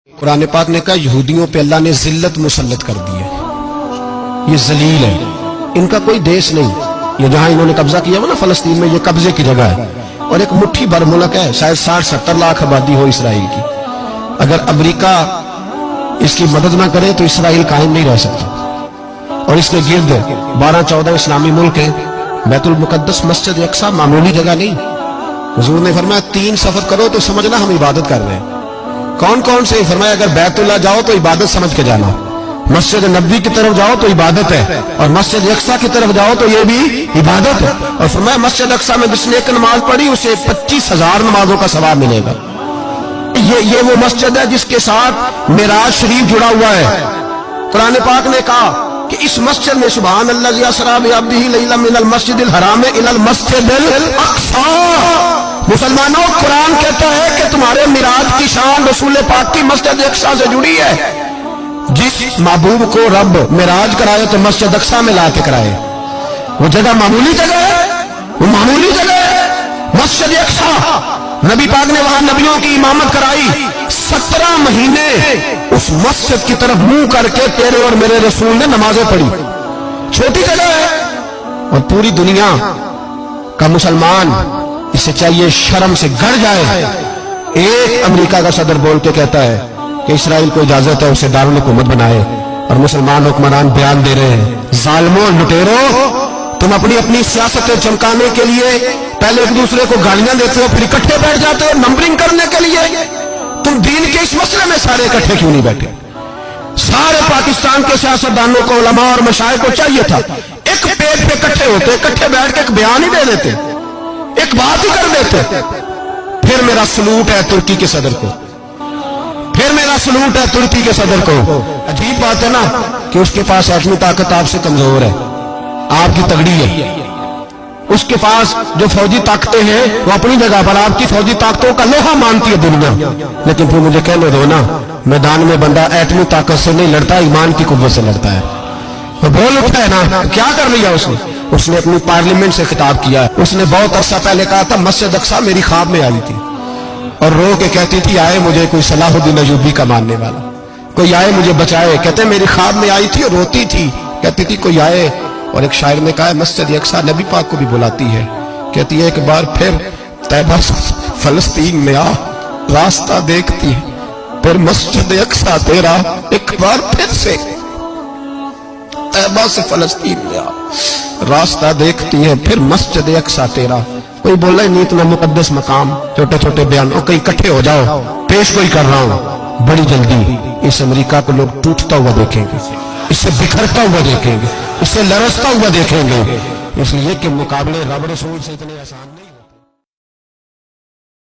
قرآن پاک نے کہا یہودیوں پہ اللہ نے ذلت مسلط کر دی ہے، یہ ذلیل ہے، ان کا کوئی دیش نہیں۔ یہ جہاں انہوں نے قبضہ کیا ہوا نا فلسطین میں، یہ قبضے کی جگہ ہے اور ایک مٹھی بھر ملک ہے، شاید 60-70 لاکھ آبادی ہو اسرائیل کی۔ اگر امریکہ اس کی مدد نہ کرے تو اسرائیل قائم نہیں رہ سکتا۔ اور اس کے گرد 12-14 اسلامی ملک ہیں۔ بیت المقدس مسجد اقصی معمولی جگہ نہیں۔ حضور نے فرمایا 3 سفر کرو تو سمجھنا ہم عبادت کر رہے ہیں۔ کون کون سے؟ فرمایا اگر بیت اللہ جاؤ تو عبادت سمجھ کے جانا، مسجد نبوی کی طرف جاؤ تو عبادت ہے، اور مسجد اقصی کی طرف جاؤ تو یہ بھی عبادت ہے۔ اور فرمایا مسجد اقصی میں جس نے ایک نماز پڑھی اسے 25,000 نمازوں کا ثواب ملے گا۔ یہ وہ مسجد ہے جس کے ساتھ معراج شریف جڑا ہوا ہے۔ قرآن پاک نے کہا کہ اس مسجد میں سبحان اللہ اسریٰ بعبدہ لیلا من المسجد الحرام الی المسجد الاقصی۔ مسلمانوں، قرآن کہتا ہے کہ تمہارے معراج کی شان رسول پاک کی مسجد اقصی سے جڑی ہے۔ جس محبوب کو رب معراج کرائے تو مسجد اقصی میں لا کے کرائے۔ وہ جگہ معمولی جگہ ہے، وہ معمولی جگہ ہے مسجد اقصی۔ نبی پاک نے وہاں نبیوں کی امامت کرائی، 17 مہینے اس مسجد کی طرف منہ کر کے تیرے اور میرے رسول نے نمازیں پڑھی۔ چھوٹی جگہ ہے اور پوری دنیا کا مسلمان اسے چاہیے شرم سے گڑ جائے۔ ایک امریکہ کا صدر بول کے کہتا ہے کہ اسرائیل کو اجازت ہے اسے دارالحکومت بنائے، اور مسلمان حکمران بیان دے رہے ہیں ظالموں، لٹیروں، تم اپنی سیاستیں چمکانے کے لیے پہلے ایک دوسرے کو گالیاں دیتے ہو، پھر اکٹھے بیٹھ جاتے ہو نمبرنگ کرنے کے لیے۔ تم دین کے اس مسئلے میں سارے اکٹھے کیوں نہیں بیٹھے؟ سارے پاکستان کے سیاستدانوں کو، علماء اور مشائخ کو چاہیے تھا ایک پیج پہ اکٹھے ہوتے، اکٹھے بیٹھ کے ایک بیان ہی دے دیتے، ایک بات ہی کر دیتے۔ پھر میرا سلوٹ ہے ترکی کے صدر کو، پھر میرا سلوٹ ہے ترکی کے صدر کو۔ عجیب بات ہے نا کہ اس کے پاس ایٹمی طاقت آپ سے کمزور ہے، آپ کی تگڑی ہے۔ اس کے پاس جو فوجی طاقتیں ہیں وہ اپنی جگہ پر آپ کی فوجی طاقتوں کا لوہا مانتی ہے دنیا، لیکن پھر مجھے کہنے دو نا، میدان میں بندہ ایٹمی طاقت سے نہیں لڑتا، ایمان کی قوت سے لڑتا ہے۔ وہ بول اٹھا ہے نا، کیا کر لیا اس نے اپنی پارلیمنٹ سے خطاب کیا ہے۔ اس نے بہت عرصہ پہلے کہا تھا مسجد اقصی میری خواب میں آئی تھی اور رو کے کہتی تھی آئے مجھے کوئی صلاح الدین ایوبی کا ماننے والا، کوئی آئے مجھے بچائے۔ کہتے میری خواب میں آئی تھی اور روتی تھی، کہتی تھی کوئی آئے۔ اور ایک شاعر نے کہا ہے مسجد اقصی نبی پاک کو بھی بلاتی ہے، کہتی ہے ایک بار پھر طیبہ فلسطین میں آ، راستہ دیکھتی ہے پھر مسجد اقصی تیرا، ایک بار پھر سے طیبہ سے فلسطین میں آ، راستہ دیکھتی ہے پھر مسجد اقصی تیرا۔ کوئی بول رہا ہے نہیں اتنا مقدس مقام، چھوٹے چھوٹے بیان، اور کہیں اکٹھے ہو جاؤ، پیش کوئی کر رہا ہوں بڑی جلدی اس امریکہ کو لوگ ٹوٹتا ہوا دیکھیں گے، اسے بکھرتا ہوا دیکھیں گے، اسے لرزتا ہوا دیکھیں گے، اس لیے کہ مقابلے رب رسول سے اتنے آسان نہیں۔